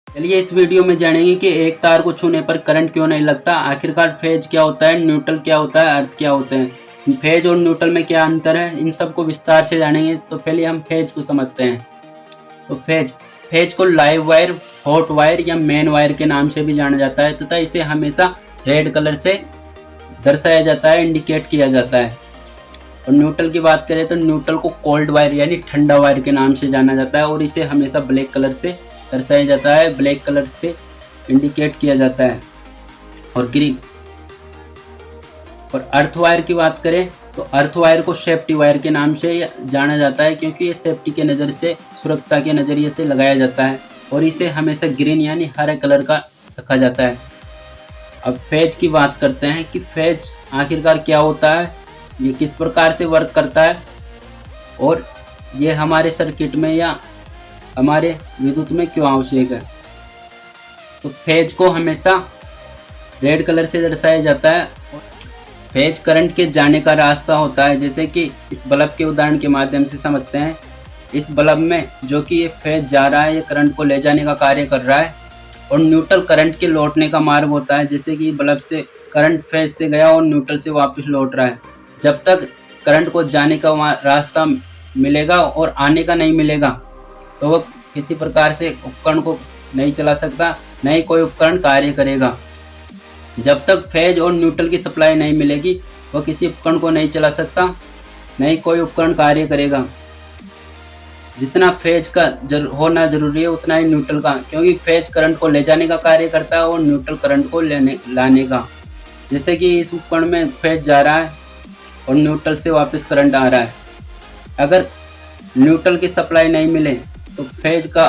चलिए इस वीडियो में जानेंगे कि एक तार को छूने पर करंट क्यों नहीं लगता, आखिरकार फेज क्या होता है, न्यूट्रल क्या होता है, अर्थ क्या होते हैं, फेज और न्यूट्रल में क्या अंतर है, इन सब को विस्तार से जानेंगे। तो पहले हम फेज को समझते हैं। तो फेज को लाइव वायर, हॉट वायर या मेन वायर के नाम से भी जाना जाता है तथा इसे हमेशा रेड कलर से दर्शाया जाता है, इंडिकेट किया जाता है। और न्यूट्रल की बात करें तो न्यूट्रल को कोल्ड वायर यानी ठंडा वायर के नाम से जाना जाता है और इसे हमेशा ब्लैक कलर से दर्शाया जाता है, ब्लैक कलर से इंडिकेट किया जाता है। और ग्रीन और अर्थ वायर की बात करें तो अर्थ वायर को सेफ्टी वायर के नाम से जाना जाता है, क्योंकि ये सेफ्टी के नज़र से, सुरक्षा के नज़रिए से लगाया जाता है और इसे हमेशा ग्रीन यानी हरे कलर का रखा जाता है। अब फेज की बात करते हैं कि फेज आखिरकार क्या होता है, ये किस प्रकार से वर्क करता है और ये हमारे सर्किट में या हमारे विद्युत में क्यों आवश्यक है। तो फेज को हमेशा रेड कलर से दर्शाया जाता है। फेज करंट के जाने का रास्ता होता है, जैसे कि इस बल्ब के उदाहरण के माध्यम से समझते हैं। इस बल्ब में जो कि ये फेज जा रहा है, ये करंट को ले जाने का कार्य कर रहा है और न्यूट्रल करंट के लौटने का मार्ग होता है, जैसे कि बल्ब से करंट फेज से गया और न्यूट्रल से वापस लौट रहा है। जब तक करंट को जाने का रास्ता मिलेगा और आने का नहीं मिलेगा तो वह किसी प्रकार से उपकरण को नहीं चला सकता, न ही कोई उपकरण कार्य करेगा। जब तक फेज और न्यूट्रल की सप्लाई नहीं मिलेगी वह किसी उपकरण को नहीं चला सकता, न ही कोई उपकरण कार्य करेगा। जितना फेज का होना जरूरी है उतना ही न्यूट्रल का, क्योंकि फेज करंट को ले जाने का कार्य करता है और न्यूट्रल करंट को लाने का। जैसे कि इस उपकरण में फेज जा रहा है और न्यूट्रल से वापस करंट आ रहा है। अगर न्यूट्रल की सप्लाई नहीं मिले तो फेज का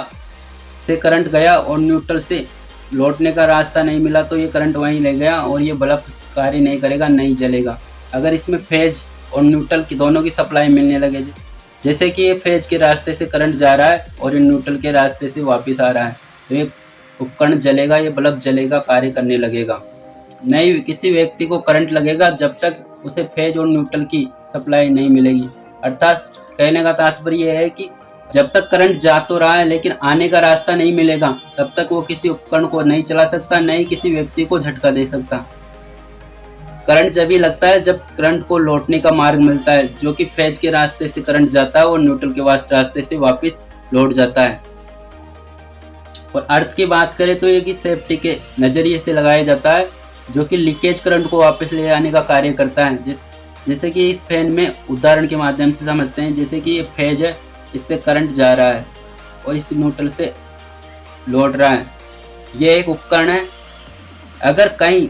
से करंट गया और न्यूट्रल से लौटने का रास्ता नहीं मिला तो ये करंट वहीं ले गया और ये बल्ब कार्य नहीं करेगा, नहीं जलेगा। अगर इसमें फेज और न्यूट्रल की दोनों की सप्लाई मिलने लगे, जैसे कि ये फेज के रास्ते से करंट जा रहा है और ये न्यूट्रल के रास्ते से वापस आ रहा है, तो ये उपकरण जलेगा, ये बल्ब जलेगा, कार्य करने लगेगा। नहीं किसी व्यक्ति को करंट लगेगा जब तक उसे फेज और न्यूट्रल की सप्लाई नहीं मिलेगी। अर्थात कहने का तात्पर्य यह है कि जब तक करंट जा तो रहा है लेकिन आने का रास्ता नहीं मिलेगा तब तक वो किसी उपकरण को नहीं चला सकता, नहीं किसी व्यक्ति को झटका दे सकता। करंट जब ही लगता है जब करंट को लौटने का मार्ग मिलता है, जो कि फेज के रास्ते से करंट जाता है और न्यूट्रल के रास्ते से वापस लौट जाता है। और अर्थ की बात करें तो ये कि सेफ्टी के नजरिए से लगाया जाता है, जो कि लीकेज करंट को वापस ले आने का कार्य करता है। जैसे कि इस फैन में उदाहरण के माध्यम से समझते हैं। जैसे कि ये फेज है, इससे करंट जा रहा है और इस न्यूट्रल से लौट रहा है। ये एक उपकरण है। अगर कहीं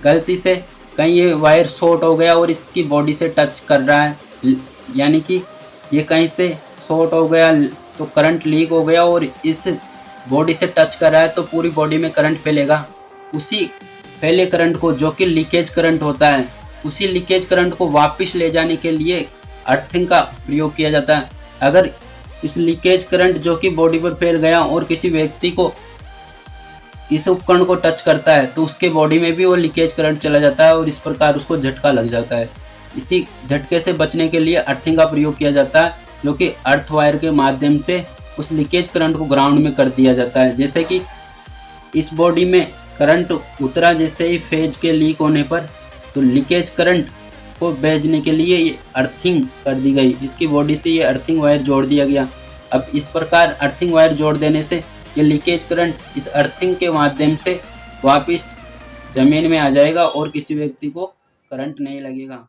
गलती से कहीं ये वायर शॉर्ट हो गया और इसकी बॉडी से टच कर रहा है, यानी कि ये कहीं से शॉर्ट हो गया तो करंट लीक हो गया और इस बॉडी से टच कर रहा है तो पूरी बॉडी में करंट फैलेगा। उसी फैले करंट को, जो कि लीकेज करंट होता है, उसी लीकेज करंट को वापस ले जाने के लिए अर्थिंग का प्रयोग किया जाता है। अगर इस लीकेज करंट जो कि बॉडी पर फैल गया और किसी व्यक्ति को इस उपकरण को टच करता है तो उसके बॉडी में भी वो लीकेज करंट चला जाता है और इस प्रकार उसको झटका लग जाता है। इसी झटके से बचने के लिए अर्थिंग का प्रयोग किया जाता है, जो कि अर्थ वायर के माध्यम से उस लीकेज करंट को ग्राउंड में कर दिया जाता है। जैसे कि इस बॉडी में करंट उतरा जैसे ही फेज के लीक होने पर, तो लीकेज करंट को भेजने के लिए ये अर्थिंग कर दी गई, इसकी बॉडी से ये अर्थिंग वायर जोड़ दिया गया। अब इस प्रकार अर्थिंग वायर जोड़ देने से ये लीकेज करंट इस अर्थिंग के माध्यम से वापस ज़मीन में आ जाएगा और किसी व्यक्ति को करंट नहीं लगेगा।